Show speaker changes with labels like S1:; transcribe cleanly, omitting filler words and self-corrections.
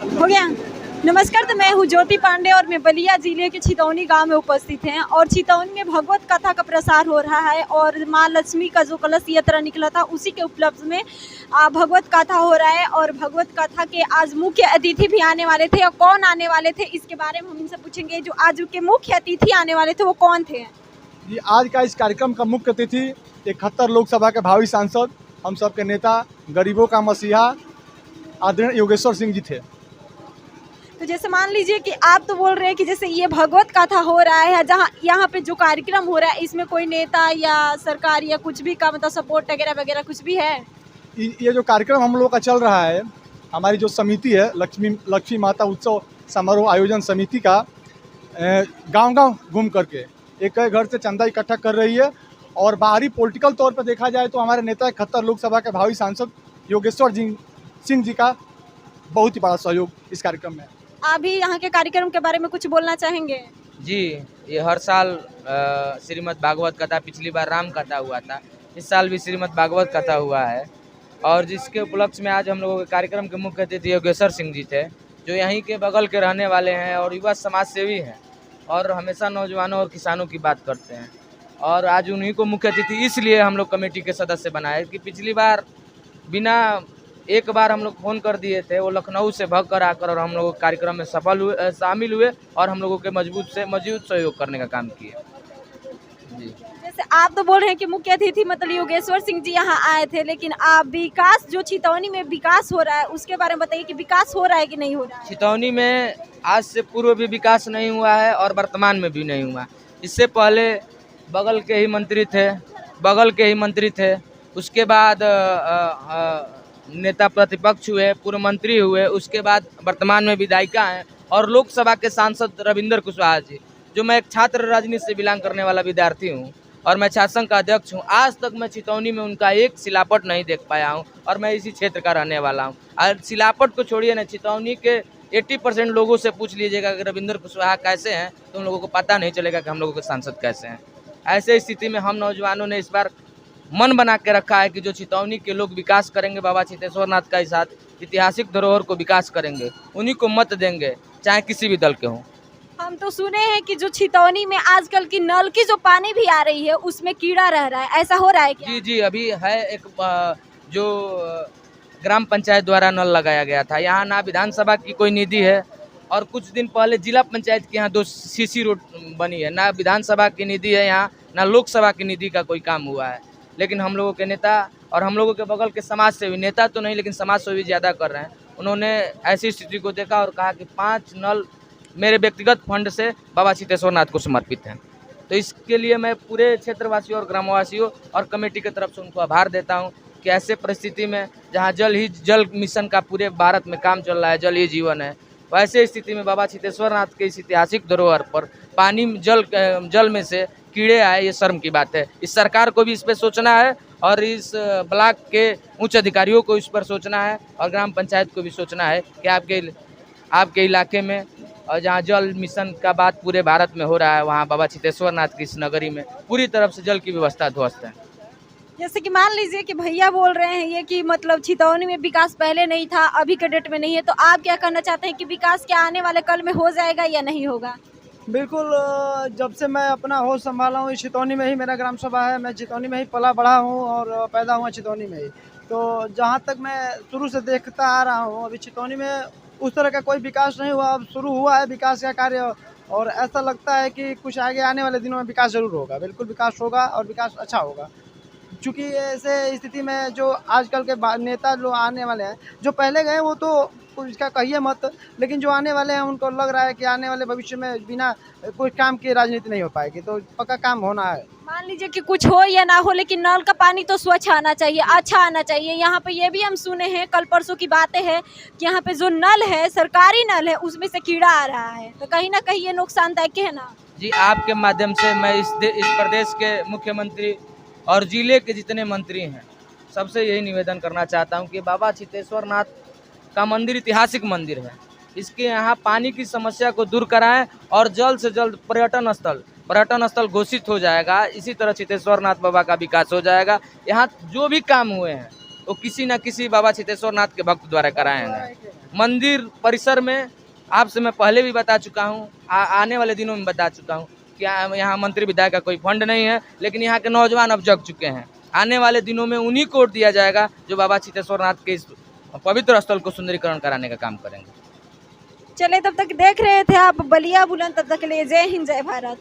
S1: हो गया। नमस्कार, तो मैं हूँ ज्योति पांडे और मैं बलिया जिले के छितौनी गांव में उपस्थित हैं और छितौनी में भगवत कथा का प्रसार हो रहा है और माँ लक्ष्मी का जो कलश यात्रा निकला था उसी के उपलक्ष्य में भगवत कथा हो रहा है। और भगवत कथा के आज मुख्य अतिथि भी आने वाले थे और कौन आने वाले थे इसके बारे में हम इनसे पूछेंगे। जो आज के मुख्य अतिथि आने वाले थे वो कौन थे?
S2: जी, आज का इस कार्यक्रम का मुख्य अतिथि 71 लोकसभा के भावी सांसद, हम सबके नेता, गरीबों का मसीहा आदरणीय योगेश्वर सिंह जी थे।
S1: तो जैसे मान लीजिए कि आप तो बोल रहे हैं कि जैसे ये भगवत कथा हो रहा है, जहाँ यहाँ पे जो कार्यक्रम हो रहा है इसमें कोई नेता या सरकार या कुछ भी का मतलब सपोर्ट वगैरह वगैरह कुछ भी है?
S2: ये जो कार्यक्रम हम लोगों का चल रहा है, हमारी जो समिति है लक्ष्मी माता उत्सव समारोह आयोजन समिति का, गांव-गांव घूम करके एक घर से चंदा इकट्ठा कर रही है। और बाहरी पॉलिटिकल तौर पर देखा जाए तो हमारे नेता 71 लोकसभा के भावी सांसद योगेश्वर सिंह जी का बहुत ही बड़ा सहयोग इस कार्यक्रम में।
S1: आप भी यहाँ के कार्यक्रम के बारे में कुछ बोलना चाहेंगे?
S3: जी, ये हर साल श्रीमद् भागवत कथा, पिछली बार राम कथा हुआ था, इस साल भी श्रीमद् भागवत कथा हुआ है। और जिसके उपलक्ष्य में आज हम लोगों के कार्यक्रम के मुख्य अतिथि योगेश्वर सिंह जी थे, जो यहीं के बगल के रहने वाले हैं और युवा समाज सेवी हैं और हमेशा नौजवानों और किसानों की बात करते हैं। और आज उन्हीं को मुख्य अतिथि इसलिए हम लोग कमेटी के सदस्य बनाए कि पिछली बार बिना एक बार हम लोग फ़ोन कर दिए थे, वो लखनऊ से भग कर आकर और हम लोग कार्यक्रम में शामिल हुए और हम लोगों के मजबूत सहयोग करने का काम किए। जी,
S1: जैसे आप तो बोल रहे हैं कि मुख्य अतिथि मतलब योगेश्वर सिंह जी यहाँ आए थे, लेकिन आप विकास जो छितौनी में विकास हो रहा है उसके बारे में बताइए कि विकास हो रहा है कि नहीं हो रहा है?
S3: छितौनी में आज से पूर्व भी विकास नहीं हुआ है और वर्तमान में भी नहीं हुआ। इससे पहले बगल के ही मंत्री थे, उसके बाद नेता प्रतिपक्ष हुए, पूर्व मंत्री हुए, उसके बाद वर्तमान में विधायिका हैं और लोकसभा के सांसद रविंद्र कुशवाहा जी, जो मैं एक छात्र राजनीति से बिलोंग करने वाला विद्यार्थी हूं और मैं छात्र संघ का अध्यक्ष हूं। आज तक मैं छितौनी में उनका एक शिलापट नहीं देख पाया हूं और मैं इसी क्षेत्र का रहने वाला हूं। और शिलापट को छोड़िए ना, छितौनी के 80% लोगों से पूछ लीजिएगा कि रविंद्र कुशवाहा कैसे हैं तो उन लोगों को पता नहीं चलेगा कि हम लोगों के सांसद कैसे हैं। ऐसे स्थिति में हम नौजवानों ने इस बार मन बना के रखा है कि जो छितौनी के लोग विकास करेंगे, बाबा छितेश्वर नाथ का साथ ऐतिहासिक धरोहर को विकास करेंगे, उन्हीं को मत देंगे, चाहे किसी भी दल के हों।
S1: हम तो सुने हैं कि जो छितौनी में आजकल की नल की जो पानी भी आ रही है उसमें कीड़ा रह रहा है, ऐसा हो रहा है क्या?
S3: जी जी, अभी है एक जो ग्राम पंचायत द्वारा नल लगाया गया था। यहाँ ना विधानसभा की कोई निधि है और कुछ दिन पहले जिला पंचायत के यहाँ 2 सीसी रोड बनी है। ना विधानसभा की निधि है यहाँ, ना लोकसभा की निधि का कोई काम हुआ है। लेकिन हम लोगों के नेता और हम लोगों के बगल के समाज सेवी, नेता तो नहीं लेकिन समाज सेवी ज़्यादा कर रहे हैं, उन्होंने ऐसी स्थिति को देखा और कहा कि 5 नल मेरे व्यक्तिगत फंड से बाबा छितेश्वर नाथ को समर्पित हैं। तो इसके लिए मैं पूरे क्षेत्रवासियों और ग्रामवासियों और कमेटी की तरफ से उनको आभार देता हूं कि ऐसे परिस्थिति में जहां जल मिशन का पूरे भारत में काम चल रहा है, जल ही जीवन है, वैसे स्थिति में बाबा छितेश्वर नाथ के इस ऐतिहासिक धरोहर पर पानी जल में से कीड़े आए, ये शर्म की बात है। इस सरकार को भी इस पर सोचना है और इस ब्लॉक के उच्च अधिकारियों को इस पर सोचना है और ग्राम पंचायत को भी सोचना है कि आपके इलाके में और जहाँ जल मिशन का बात पूरे भारत में हो रहा है, वहाँ बाबा छितेश्वर नाथ की इस नगरी में पूरी तरफ से जल की व्यवस्था ध्वस्त है।
S1: जैसे कि मान लीजिए कि भैया बोल रहे हैं ये कि मतलब छितौनी में विकास पहले नहीं था, अभी के डेट में नहीं है, तो आप क्या कहना चाहते हैं कि विकास क्या आने वाले कल में हो जाएगा या नहीं होगा?
S4: बिल्कुल, जब से मैं अपना होश संभाला हूँ, छितौनी में ही मेरा ग्राम सभा है, मैं छितौनी में ही पला बढ़ा हूँ और पैदा हुआ छितौनी में ही। तो जहाँ तक मैं शुरू से देखता आ रहा हूँ, अभी छितौनी में उस तरह का कोई विकास नहीं हुआ। अब शुरू हुआ है विकास का कार्य और ऐसा लगता है कि कुछ आगे आने वाले दिनों में विकास ज़रूर होगा। बिल्कुल विकास होगा और विकास अच्छा होगा, चूँकि ऐसे स्थिति में जो आजकल के नेता जो आने वाले हैं, जो पहले गए वो तो इसका कहिए मत, लेकिन जो आने वाले हैं उनको लग रहा है कि आने वाले भविष्य में बिना कोई काम की राजनीति नहीं हो पाएगी, तो पक्का काम होना है।
S1: मान लीजिए कि कुछ हो या ना हो, लेकिन नल का पानी तो स्वच्छ आना चाहिए, अच्छा आना चाहिए। यहाँ पे ये भी हम सुने हैं, कल परसों की बातें हैं कि यहाँ पे जो नल है, सरकारी नल है, उसमें से कीड़ा आ रहा है, तो कहीं ना कहीं ये नुकसानदायक है ना? जी,
S3: आपके माध्यम से मैं इस प्रदेश के मुख्यमंत्री और जिले के जितने मंत्री हैं सबसे यही निवेदन करना चाहता हूँ कि बाबा छितेश्वर नाथ का मंदिर ऐतिहासिक मंदिर है, इसके यहाँ पानी की समस्या को दूर कराएं और जल्द से जल्द पर्यटन स्थल घोषित हो जाएगा। इसी तरह छितेश्वर नाथ बाबा का विकास हो जाएगा। यहाँ जो भी काम हुए हैं वो किसी न किसी बाबा छितेश्वर नाथ के भक्त द्वारा कराए हैं। मंदिर परिसर में आपसे मैं पहले भी बता चुका हूँ, आने वाले दिनों में बता चुका हूँ कि यहाँ मंत्री विधायक का कोई फंड नहीं है, लेकिन यहाँ के नौजवान अब जग चुके हैं। आने वाले दिनों में उन्हीं को वोट दिया जाएगा जो बाबा चितेश्वर नाथ के इस पवित्र स्थल को सुंदरीकरण कराने का काम करेंगे।
S1: चले, तब तक देख रहे थे आप बलिया बुलंद, तब तक के लिए जय हिंद जय भारत।